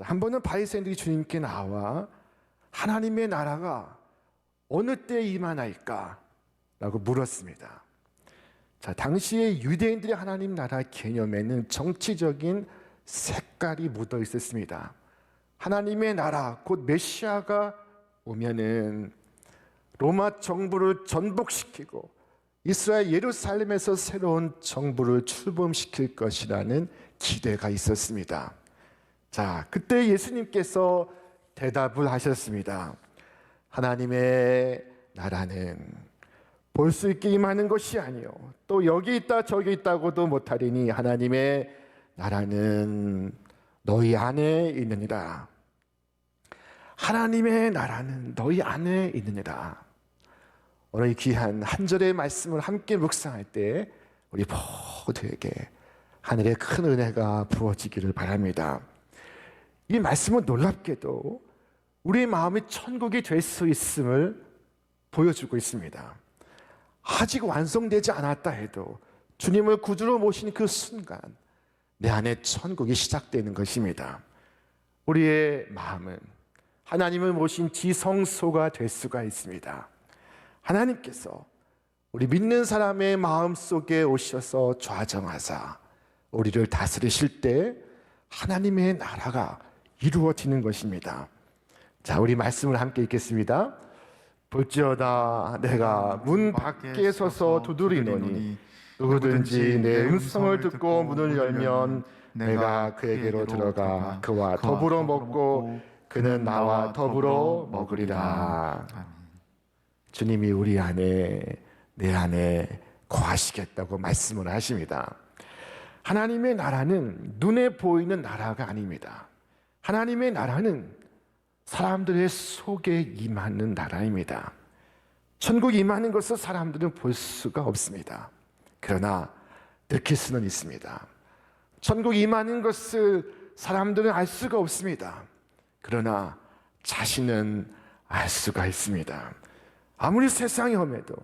한 번은 바리새인들이 주님께 나와 하나님의 나라가 어느 때에 임하나이까? 라고 물었습니다. 자, 당시에 유대인들의 하나님 나라 개념에는 정치적인 색깔이 묻어 있었습니다. 하나님의 나라, 곧 메시아가 오면은 로마 정부를 전복시키고 이스라엘 예루살렘에서 새로운 정부를 출범시킬 것이라는 기대가 있었습니다. 자, 그때 예수님께서 대답을 하셨습니다. 하나님의 나라는 볼 수 있게 임하는 것이 아니요 또 여기 있다 저기 있다고도 못하리니 하나님의 나라는 너희 안에 있느니라. 하나님의 나라는 너희 안에 있느니라. 오늘 이 귀한 한 절의 말씀을 함께 묵상할 때 우리 모두에게 하늘의 큰 은혜가 부어지기를 바랍니다. 이 말씀은 놀랍게도 우리의 마음이 천국이 될 수 있음을 보여주고 있습니다. 아직 완성되지 않았다 해도 주님을 구주로 모신 그 순간 내 안에 천국이 시작되는 것입니다. 우리의 마음은 하나님을 모신 지성소가 될 수가 있습니다. 하나님께서 우리 믿는 사람의 마음 속에 오셔서 좌정하사 우리를 다스리실 때 하나님의 나라가 이루어지는 것입니다. 자, 우리 말씀을 함께 읽겠습니다. 볼지어다 내가 문 밖에 서서 두드리노니 누구든지 내 음성을 듣고 문을 열면 내가 그에게로 들어가 그와 더불어 먹고 그는 나와 더불어 먹으리라. 주님이 우리 안에 내 안에 거하시겠다고 말씀을 하십니다. 하나님의 나라는 눈에 보이는 나라가 아닙니다. 하나님의 나라는 사람들의 속에 임하는 나라입니다. 천국이 임하는 것을 사람들은 볼 수가 없습니다. 그러나 느낄 수는 있습니다. 천국이 임하는 것을 사람들은 알 수가 없습니다. 그러나 자신은 알 수가 있습니다. 아무리 세상이 험해도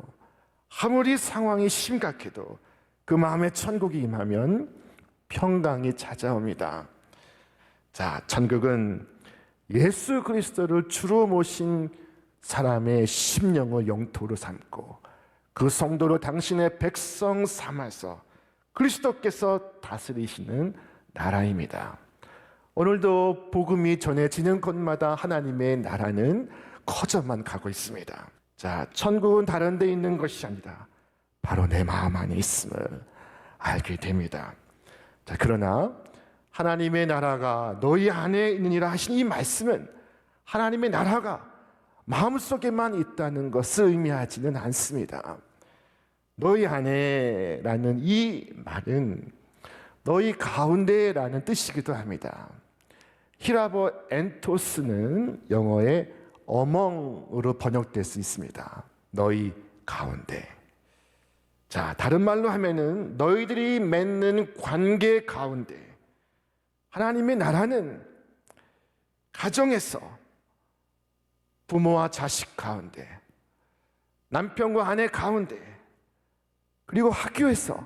아무리 상황이 심각해도 그 마음에 천국이 임하면 평강이 찾아옵니다. 자, 천국은 예수 그리스도를 주로 모신 사람의 심령을 영토로 삼고 그 성도로 당신의 백성 삼아서 그리스도께서 다스리시는 나라입니다. 오늘도 복음이 전해지는 곳마다 하나님의 나라는 커져만 가고 있습니다. 자, 천국은 다른 데 있는 것이 아니라 바로 내 마음 안에 있음을 알게 됩니다. 자, 그러나 하나님의 나라가 너희 안에 있느니라 하신 이 말씀은 하나님의 나라가 마음속에만 있다는 것을 의미하지는 않습니다. 너희 안에라는 이 말은 너희 가운데라는 뜻이기도 합니다. 히라보 엔토스는 영어의 among으로 번역될 수 있습니다. 너희 가운데. 자, 다른 말로 하면은 너희들이 맺는 관계 가운데 하나님의 나라는 가정에서 부모와 자식 가운데 남편과 아내 가운데 그리고 학교에서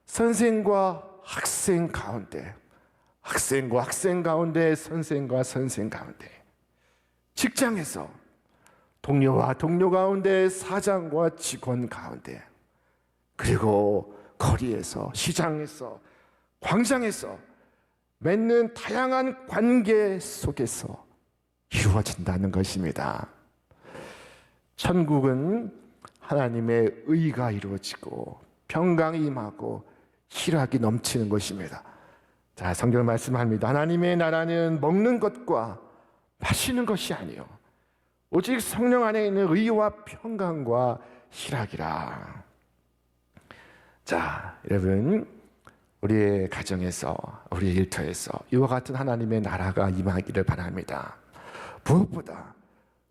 선생과 학생 가운데 학생과 학생 가운데 선생과 선생 가운데 직장에서 동료와 동료 가운데 사장과 직원 가운데 그리고 거리에서 시장에서 광장에서 맺는 다양한 관계 속에서 이루어진다는 것입니다. 천국은 하나님의 의가 이루어지고 평강이 임하고 희락이 넘치는 것입니다. 자, 성경 말씀합니다. 하나님의 나라는 먹는 것과 마시는 것이 아니요 오직 성령 안에 있는 의와 평강과 희락이라. 자, 여러분, 우리의 가정에서 우리의 일터에서 이와 같은 하나님의 나라가 임하기를 바랍니다. 무엇보다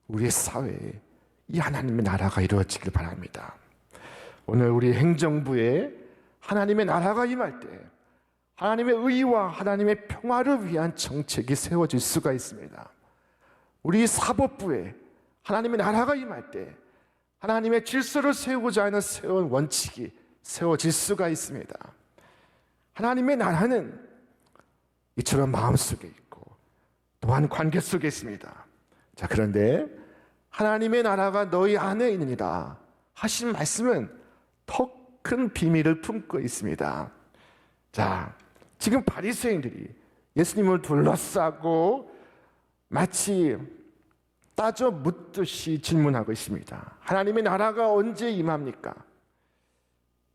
우리의 사회에 이 하나님의 나라가 이루어지길 바랍니다. 오늘 우리 행정부에 하나님의 나라가 임할 때 하나님의 의와 하나님의 평화를 위한 정책이 세워질 수가 있습니다. 우리 사법부에 하나님의 나라가 임할 때 하나님의 질서를 세우고자 하는 새로운 원칙이 세워질 수가 있습니다. 하나님의 나라는 이처럼 마음속에 있고 또한 관계 속에 있습니다. 자, 그런데 하나님의 나라가 너희 안에 있느니라 하신 말씀은 더 큰 비밀을 품고 있습니다. 자, 지금 바리새인들이 예수님을 둘러싸고 마치 따져 묻듯이 질문하고 있습니다. 하나님의 나라가 언제 임합니까?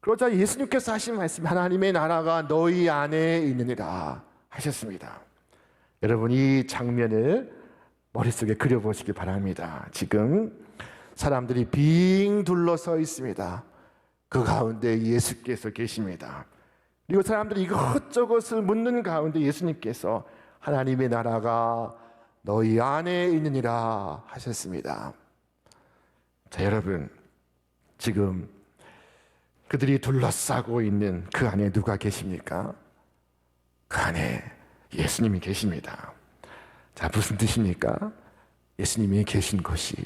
그러자 예수님께서 하신 말씀, 하나님의 나라가 너희 안에 있느니라 하셨습니다. 여러분, 이 장면을 머릿속에 그려보시기 바랍니다. 지금 사람들이 빙 둘러서 있습니다. 그 가운데 예수께서 계십니다. 그리고 사람들이 이것저것을 묻는 가운데 예수님께서 하나님의 나라가 너희 안에 있느니라 하셨습니다. 자, 여러분, 지금 그들이 둘러싸고 있는 그 안에 누가 계십니까? 그 안에 예수님이 계십니다. 자, 무슨 뜻입니까? 예수님이 계신 곳이,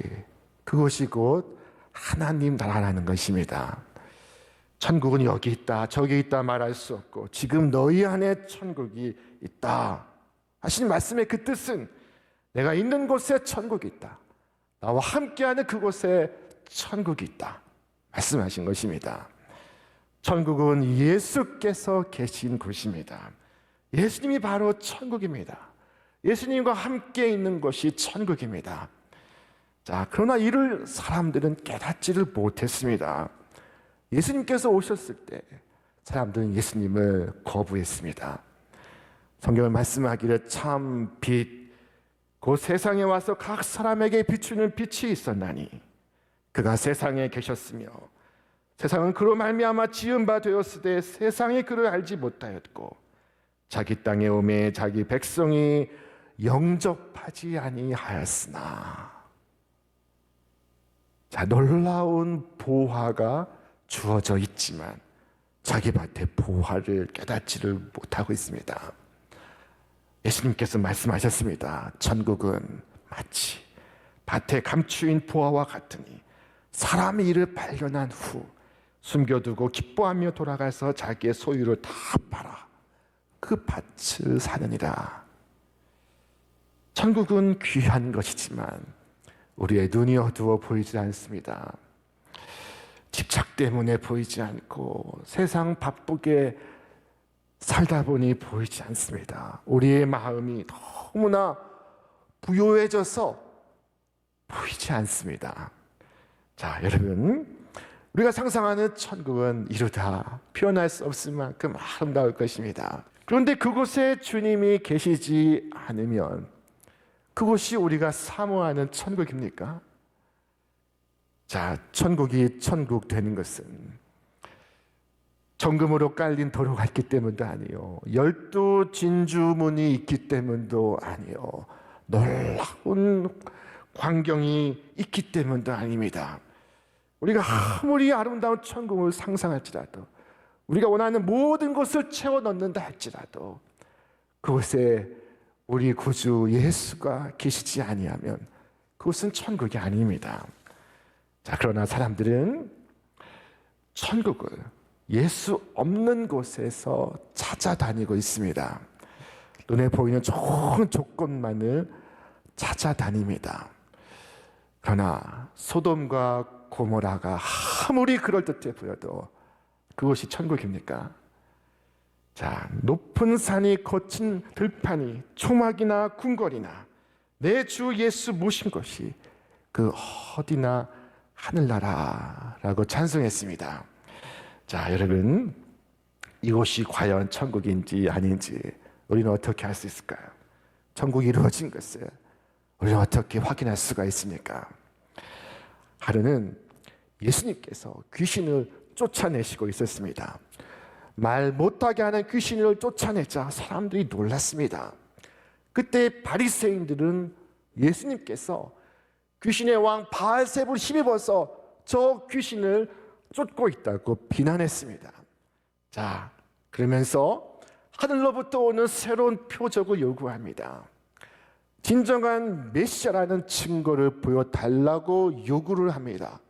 그곳이 곧 하나님 나라라는 것입니다. 천국은 여기 있다, 저기 있다 말할 수 없고 지금 너희 안에 천국이 있다 하신 말씀의 그 뜻은 내가 있는 곳에 천국이 있다, 나와 함께하는 그곳에 천국이 있다 말씀하신 것입니다. 천국은 예수께서 계신 곳입니다. 예수님이 바로 천국입니다. 예수님과 함께 있는 것이 천국입니다. 자, 그러나 이를 사람들은 깨닫지를 못했습니다. 예수님께서 오셨을 때 사람들은 예수님을 거부했습니다. 성경을 말씀하기를 참 빛, 그 세상에 와서 각 사람에게 비추는 빛이 있었나니 그가 세상에 계셨으며 세상은 그로 말미암아 지은 바 되었으되 세상이 그를 알지 못하였고 자기 땅에 오매 자기 백성이 영접하지 아니하였으나. 자, 놀라운 보화가 주어져 있지만 자기 밭의 보화를 깨닫지를 못하고 있습니다. 예수님께서 말씀하셨습니다. 천국은 마치 밭에 감추인 보화와 같으니 사람이 이를 발견한 후 숨겨두고 기뻐하며 돌아가서 자기의 소유를 다 팔아 그 밭을 사느니라. 천국은 귀한 것이지만 우리의 눈이 어두워 보이지 않습니다. 집착 때문에 보이지 않고 세상 바쁘게 살다 보니 보이지 않습니다. 우리의 마음이 너무나 부요해져서 보이지 않습니다. 자, 여러분, 우리가 상상하는 천국은 이루다 표현할 수 없을 만큼 아름다울 것입니다. 그런데 그곳에 주님이 계시지 않으면 그곳이 우리가 사모하는 천국입니까? 자, 천국이 천국 되는 것은 정금으로 깔린 도로가 있기 때문도 아니요, 12 진주문이 있기 때문도 아니요, 놀라운 광경이 있기 때문도 아닙니다. 우리가 아무리 아름다운 천국을 상상할지라도, 우리가 원하는 모든 것을 채워 넣는다 할지라도 그곳에 우리 구주 예수가 계시지 아니하면 그것은 천국이 아닙니다. 자, 그러나 사람들은 천국을 예수 없는 곳에서 찾아다니고 있습니다. 눈에 보이는 좋은 조건만을 찾아다닙니다. 그러나 소돔과 고모라가 아무리 그럴듯해 보여도 그곳이 천국입니까? 자, 높은 산이 거친 들판이 초막이나 궁궐이나 내 주 예수 모신 것이 그 어디나 하늘나라라고 찬송했습니다. 자, 여러분, 이곳이 과연 천국인지 아닌지 우리는 어떻게 알 수 있을까요? 천국이 이루어진 것을 우리는 어떻게 확인할 수가 있습니까? 하루는 예수님께서 귀신을 쫓아내시고 있었습니다. 말 못하게 하는 귀신을 쫓아내자 사람들이 놀랐습니다. 그때 바리새인들은 예수님께서 귀신의 왕 바알세불 힘입어서 저 귀신을 쫓고 있다고 비난했습니다. 자, 그러면서 하늘로부터 오는 새로운 표적을 요구합니다. 진정한 메시아라는 증거를 보여달라고 요구를 합니다.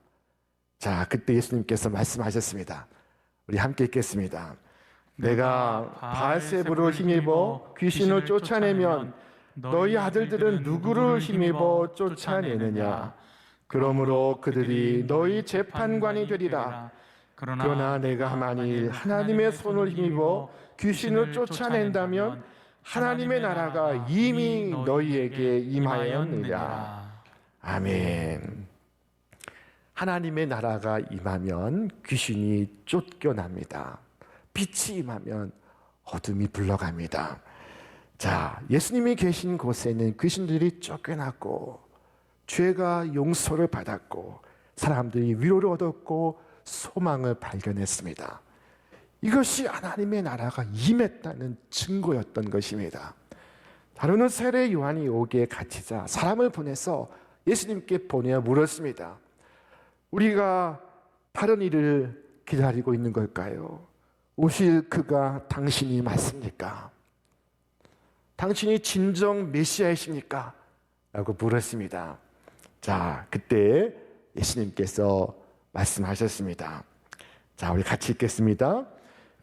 자, 그때 예수님께서 말씀하셨습니다. 우리 함께 읽겠습니다. 내가 바알세불을 힘입어 귀신을 쫓아내면 너희 아들들은 누구를 힘입어 쫓아내느냐? 그러므로 그들이 너희 재판관이 되리라. 그러나 내가 만일 하나님의 손을 힘입어 귀신을 쫓아낸다면 하나님의 나라가 이미 너희에게 임하였느니라. 아멘. 하나님의 나라가 임하면 귀신이 쫓겨납니다. 빛이 임하면 어둠이 불러갑니다. 자, 예수님이 계신 곳에는 귀신들이 쫓겨났고 죄가 용서를 받았고 사람들이 위로를 얻었고 소망을 발견했습니다. 이것이 하나님의 나라가 임했다는 증거였던 것입니다. 다루는 세례 요한이 오기에 갇히자 사람을 보내서 예수님께 보내어 물었습니다. 우리가 다른 일을 기다리고 있는 걸까요? 오실 그가 당신이 맞습니까? 당신이 진정 메시아이십니까? 라고 물었습니다. 자, 그때 예수님께서 말씀하셨습니다. 자, 우리 같이 읽겠습니다.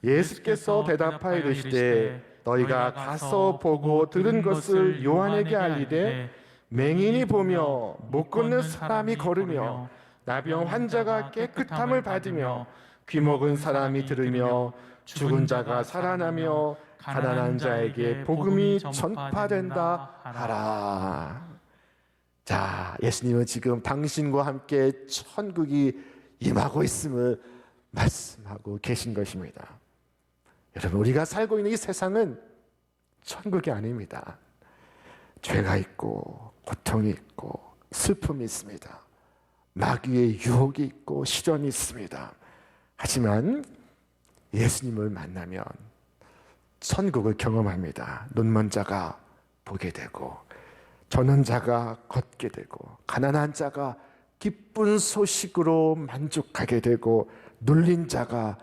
예수께서 대답하여 이르시되 너희가 가서 보고 들은 것을 요한에게 알리되 맹인이 보며 못 걷는 사람이 걸으며 나병 환자가 깨끗함을 받으며 귀먹은 사람이 들으며 죽은 자가 살아나며 가난한 자에게 복음이 전파된다 하라. 자, 예수님은 지금 당신과 함께 천국이 임하고 있음을 말씀하고 계신 것입니다. 여러분, 우리가 살고 있는 이 세상은 천국이 아닙니다. 죄가 있고 고통이 있고 슬픔이 있습니다. 마귀의 유혹이 있고 시련이 있습니다. 하지만 예수님을 만나면 천국을 경험합니다. 눈먼 자가 보게 되고 저는 자가 걷게 되고 가난한 자가 기쁜 소식으로 만족하게 되고 눌린 자가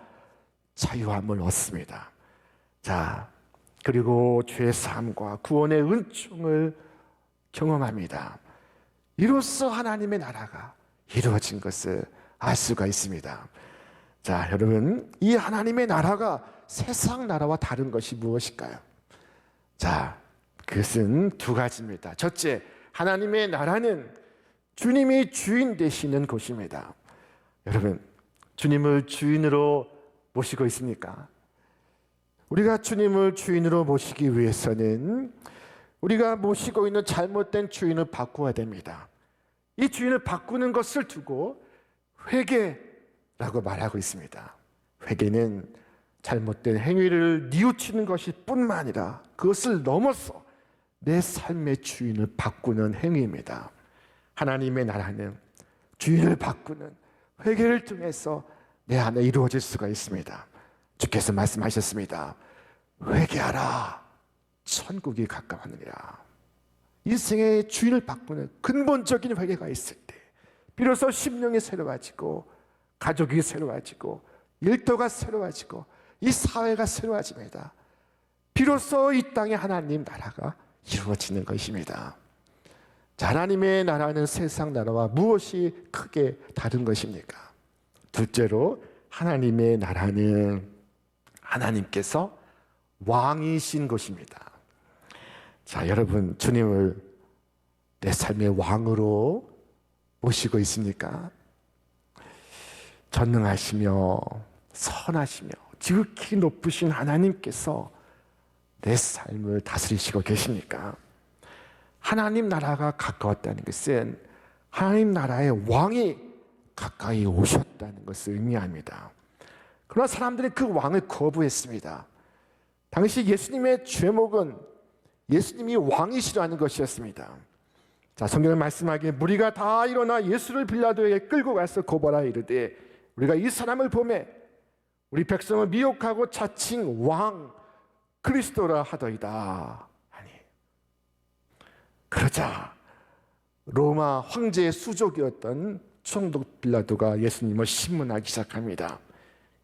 자유함을 얻습니다. 자, 그리고 죄 사함과 구원의 은총을 경험합니다. 이로써 하나님의 나라가 이루어진 것을 알 수가 있습니다. 자, 여러분, 이 하나님의 나라가 세상 나라와 다른 것이 무엇일까요? 자, 그것은 두 가지입니다. 첫째, 하나님의 나라는 주님이 주인 되시는 곳입니다. 여러분, 주님을 주인으로 모시고 있습니까? 우리가 주님을 주인으로 모시기 위해서는 우리가 모시고 있는 잘못된 주인을 바꾸어야 됩니다. 이 주인을 바꾸는 것을 두고 회개라고 말하고 있습니다. 회개는 잘못된 행위를 뉘우치는 것이 뿐만 아니라 그것을 넘어서 내 삶의 주인을 바꾸는 행위입니다. 하나님의 나라는 주인을 바꾸는 회개를 통해서 내 안에 이루어질 수가 있습니다. 주께서 말씀하셨습니다. 회개하라, 천국이 가까웠느니라. 인생의 주인을 바꾸는 근본적인 회개가 있을 때 비로소 심령이 새로워지고 가족이 새로워지고 일터가 새로워지고 이 사회가 새로워집니다. 비로소 이 땅에 하나님 나라가 이루어지는 것입니다. 자, 하나님의 나라는 세상 나라와 무엇이 크게 다른 것입니까? 둘째로, 하나님의 나라는 하나님께서 왕이신 것입니다. 자, 여러분, 주님을 내 삶의 왕으로 모시고 있습니까? 전능하시며 선하시며 지극히 높으신 하나님께서 내 삶을 다스리시고 계십니까? 하나님 나라가 가까웠다는 것은 하나님 나라의 왕이 가까이 오셨다는 것을 의미합니다. 그러나 사람들이 그 왕을 거부했습니다. 당시 예수님의 죄목은 예수님이 왕이시라는 것이었습니다. 자, 성경은 말씀하기에 무리가 다 일어나 예수를 빌라도에게 끌고 가서 고발하여 이르되 우리가 이 사람을 보매 우리 백성을 미혹하고 자칭 왕 그리스도라 하더이다 하니, 그러자 로마 황제의 수족이었던 총독 빌라도가 예수님을 신문하기 시작합니다.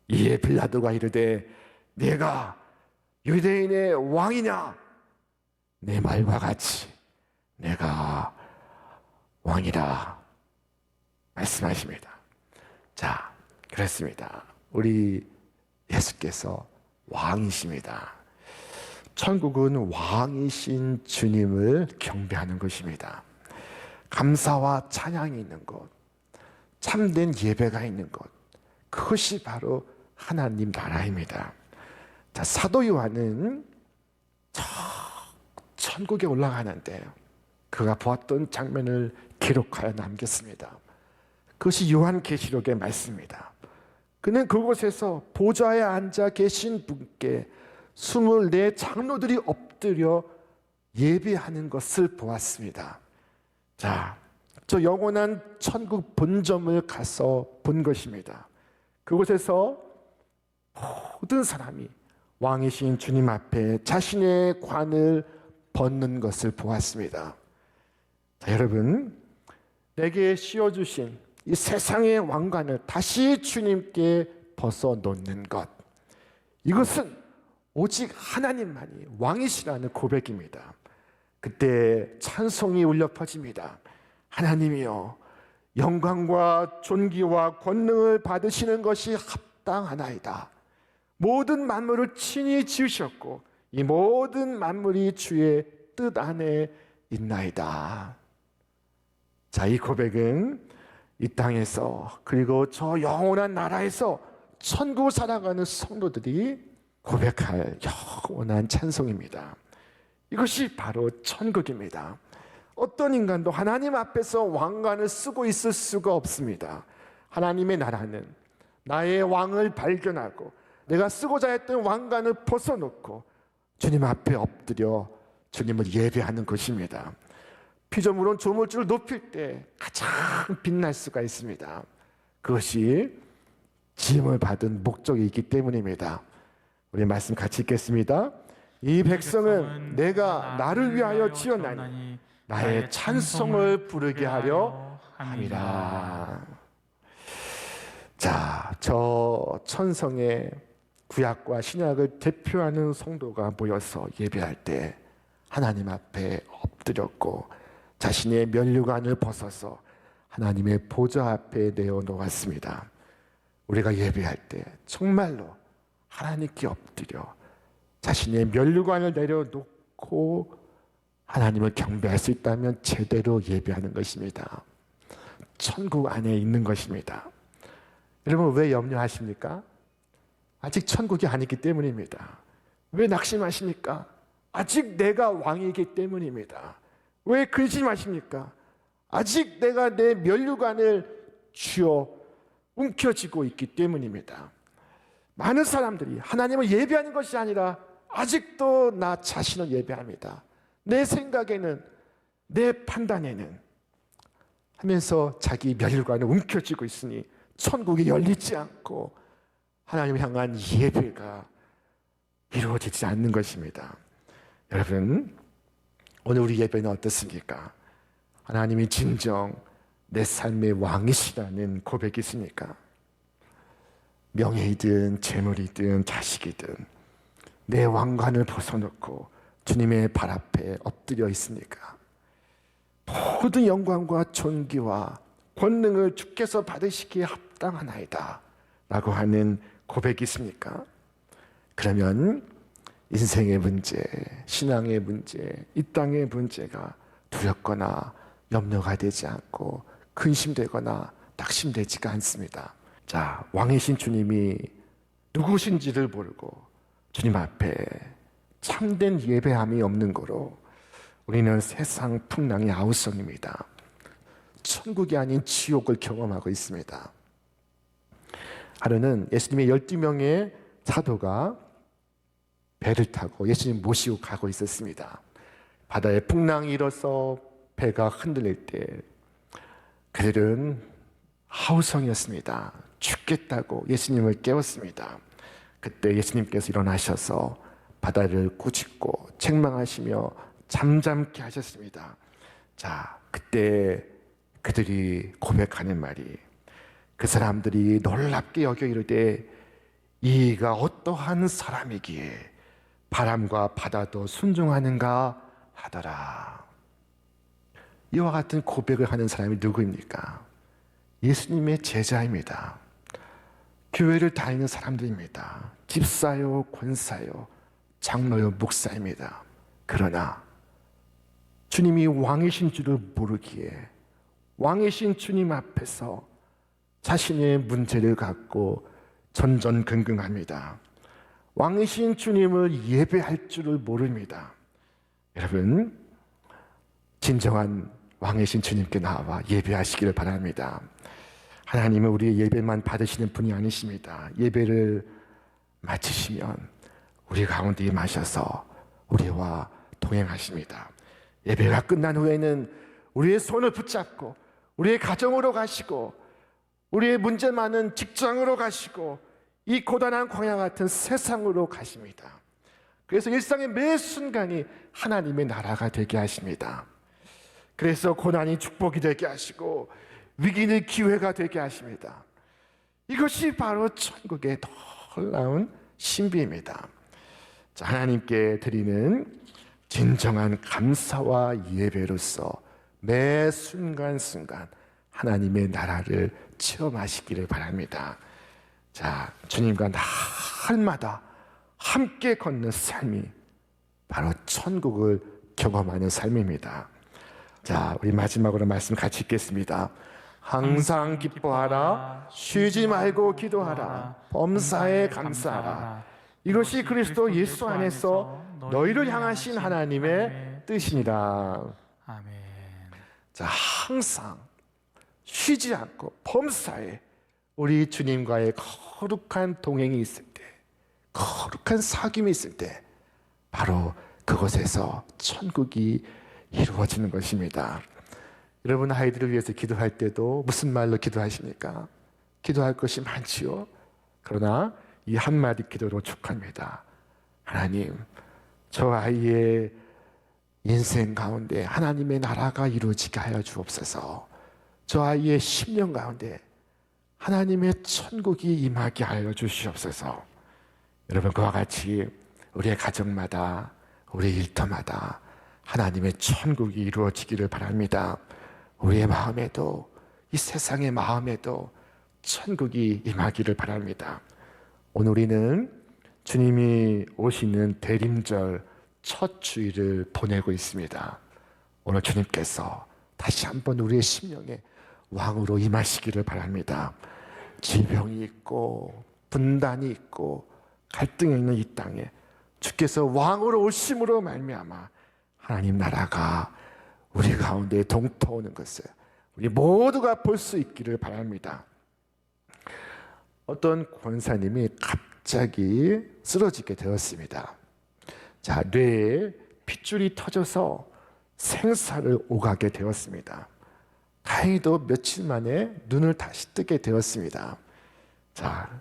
이에 빌라도가 이르되 내가 유대인의 왕이냐? 내 말과 같이 내가 왕이라 말씀하십니다. 자, 그렇습니다. 우리 예수께서 왕이십니다. 천국은 왕이신 주님을 경배하는 것입니다. 감사와 찬양이 있는 것, 참된 예배가 있는 것, 그것이 바로 하나님 나라입니다. 자, 사도 요한은 저 천국에 올라가는데 그가 보았던 장면을 기록하여 남겼습니다. 그것이 요한계시록의 말씀입니다. 그는 그곳에서 보좌에 앉아 계신 분께 24 장로들이 엎드려 예배하는 것을 보았습니다. 자, 저 영원한 천국 본점을 가서 본 것입니다. 그곳에서 모든 사람이 왕이신 주님 앞에 자신의 관을 벗는 것을 보았습니다. 자, 여러분, 내게 씌워주신 이 세상의 왕관을 다시 주님께 벗어놓는 것, 이것은 오직 하나님만이 왕이시라는 고백입니다. 그때 찬송이 울려 퍼집니다. 하나님이여, 영광과 존귀와 권능을 받으시는 것이 합당하나이다. 모든 만물을 친히 지으셨고 이 모든 만물이 주의 뜻 안에 있나이다. 자, 이 고백은 이 땅에서 그리고 저 영원한 나라에서 천국 살아가는 성도들이 고백할 영원한 찬송입니다. 이것이 바로 천국입니다. 어떤 인간도 하나님 앞에서 왕관을 쓰고 있을 수가 없습니다. 하나님의 나라는 나의 왕을 발견하고 내가 쓰고자 했던 왕관을 벗어놓고 주님 앞에 엎드려 주님을 예배하는 것입니다. 피조물은 조물주를 높일 때 가장 빛날 수가 있습니다. 그것이 지음을 받은 목적이 있기 때문입니다. 우리 말씀 같이 읽겠습니다. 이 백성은 내가 나를 위하여 지었나니 나의 찬송을 부르게 하려 함이라. 자, 저 천성에 구약과 신약을 대표하는 성도가 모여서 예배할 때 하나님 앞에 엎드렸고 자신의 면류관을 벗어서 하나님의 보좌 앞에 내어놓았습니다. 우리가 예배할 때 정말로 하나님께 엎드려 자신의 면류관을 내려놓고 하나님을 경배할 수 있다면 제대로 예배하는 것입니다. 천국 안에 있는 것입니다. 여러분, 왜 염려하십니까? 아직 천국이 아니기 때문입니다. 왜 낙심하십니까? 아직 내가 왕이기 때문입니다. 왜 근심하십니까? 아직 내가 내 면류관을 쥐어 움켜쥐고 있기 때문입니다. 많은 사람들이 하나님을 예배하는 것이 아니라 아직도 나 자신을 예배합니다. 내 생각에는, 내 판단에는 하면서 자기 면류관을 움켜쥐고 있으니 천국이 열리지 않고 하나님을 향한 예배가 이루어지지 않는 것입니다. 여러분, 오늘 우리 예배는 어떻습니까? 하나님이 진정 내 삶의 왕이시라는 고백이 있습니까? 명예이든 재물이든 자식이든 내 왕관을 벗어놓고 주님의 발 앞에 엎드려 있으니까 모든 영광과 존귀와 권능을 주께서 받으시기에 합당하나이다 라고 하는 고백이 있습니까? 그러면 인생의 문제, 신앙의 문제, 이 땅의 문제가 두렵거나 염려가 되지 않고 근심되거나 낙심되지가 않습니다. 자, 왕이신 주님이 누구신지를 모르고 주님 앞에 참된 예배함이 없는 거로 우리는 세상 풍랑의 아우성입니다. 천국이 아닌 지옥을 경험하고 있습니다. 하루는 예수님의 12명의 사도가 배를 타고 예수님 모시고 가고 있었습니다. 바다에 풍랑이 일어서 배가 흔들릴 때 그들은 아우성이었습니다. 죽겠다고 예수님을 깨웠습니다. 그때 예수님께서 일어나셔서 바다를 꾸짖고 책망하시며 잠잠케 하셨습니다. 자, 그때 그들이 고백하는 말이, 그 사람들이 놀랍게 여겨 이르되 이가 어떠한 사람이기에 바람과 바다도 순종하는가 하더라. 이와 같은 고백을 하는 사람이 누구입니까? 예수님의 제자입니다. 교회를 다니는 사람들입니다. 집사요, 권사요, 장로요 목사입니다. 그러나 주님이 왕이신 줄을 모르기에 왕이신 주님 앞에서 자신의 문제를 갖고 전전긍긍합니다. 왕이신 주님을 예배할 줄을 모릅니다. 여러분, 진정한 왕이신 주님께 나와 예배하시기를 바랍니다. 하나님은 우리의 예배만 받으시는 분이 아니십니다. 예배를 마치시면 우리 가운데 임하셔서 우리와 동행하십니다. 예배가 끝난 후에는 우리의 손을 붙잡고 우리의 가정으로 가시고 우리의 문제 많은 직장으로 가시고 이 고단한 광야 같은 세상으로 가십니다. 그래서 일상의 매 순간이 하나님의 나라가 되게 하십니다. 그래서 고난이 축복이 되게 하시고 위기는 기회가 되게 하십니다. 이것이 바로 천국의 놀라운 신비입니다. 자, 하나님께 드리는 진정한 감사와 예배로서 매 순간순간 하나님의 나라를 체험하시기를 바랍니다. 자, 주님과 날마다 함께 걷는 삶이 바로 천국을 경험하는 삶입니다. 자, 우리 마지막으로 말씀 같이 읽겠습니다. 항상 기뻐하라, 쉬지 말고 기도하라, 범사에 감사하라. 이것이 그리스도 예수 안에서 너희를 향하신 하나님의 뜻이니라. 아멘. 자, 항상 쉬지 않고 범사에 우리 주님과의 거룩한 동행이 있을 때, 거룩한 사귐이 있을 때 바로 그곳에서 천국이 이루어지는 것입니다. 여러분, 아이들을 위해서 기도할 때도 무슨 말로 기도하십니까? 기도할 것이 많지요. 그러나 이 한마디 기도로 축합니다. 하나님, 저 아이의 인생 가운데 하나님의 나라가 이루어지게 하여 주옵소서. 저 아이의 10년 가운데 하나님의 천국이 임하게 하여 주시옵소서. 여러분, 그와 같이 우리의 가정마다, 우리 일터마다 하나님의 천국이 이루어지기를 바랍니다. 우리의 마음에도, 이 세상의 마음에도 천국이 임하기를 바랍니다. 오늘 우리는 주님이 오시는 대림절 첫 주일을 보내고 있습니다. 오늘 주님께서 다시 한번 우리의 심령에 왕으로 임하시기를 바랍니다. 질병이 있고 분단이 있고 갈등이 있는 이 땅에 주께서 왕으로 오심으로 말미암아 하나님 나라가 우리 가운데 동터오는 것을 우리 모두가 볼 수 있기를 바랍니다. 어떤 권사님이 갑자기 쓰러지게 되었습니다. 자, 뇌에 핏줄이 터져서 생사를 오가게 되었습니다. 다행히도 며칠 만에 눈을 다시 뜨게 되었습니다. 자,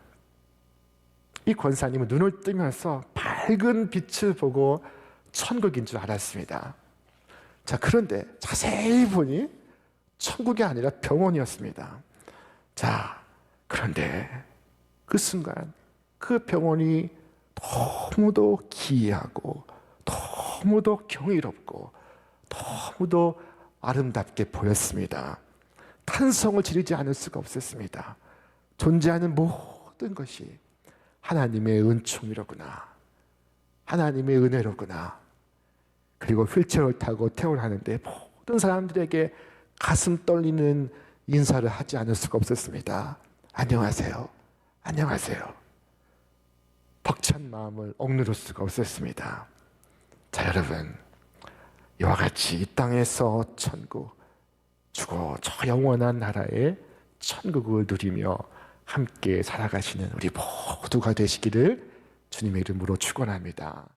이 권사님은 눈을 뜨면서 밝은 빛을 보고 천국인 줄 알았습니다. 자, 그런데 자세히 보니 천국이 아니라 병원이었습니다. 자, 그런데 그 순간 그 병원이 너무도 기이하고 너무도 경이롭고 너무도 아름답게 보였습니다. 탄성을 지르지 않을 수가 없었습니다. 존재하는 모든 것이 하나님의 은총이로구나, 하나님의 은혜로구나. 그리고 휠체어를 타고 퇴원하는데 모든 사람들에게 가슴 떨리는 인사를 하지 않을 수가 없었습니다. 안녕하세요, 안녕하세요. 벅찬 마음을 억누를 수가 없었습니다. 자, 여러분, 이와 같이 이 땅에서 천국, 주고 저 영원한 나라의 천국을 누리며 함께 살아가시는 우리 모두가 되시기를 주님의 이름으로 축원합니다.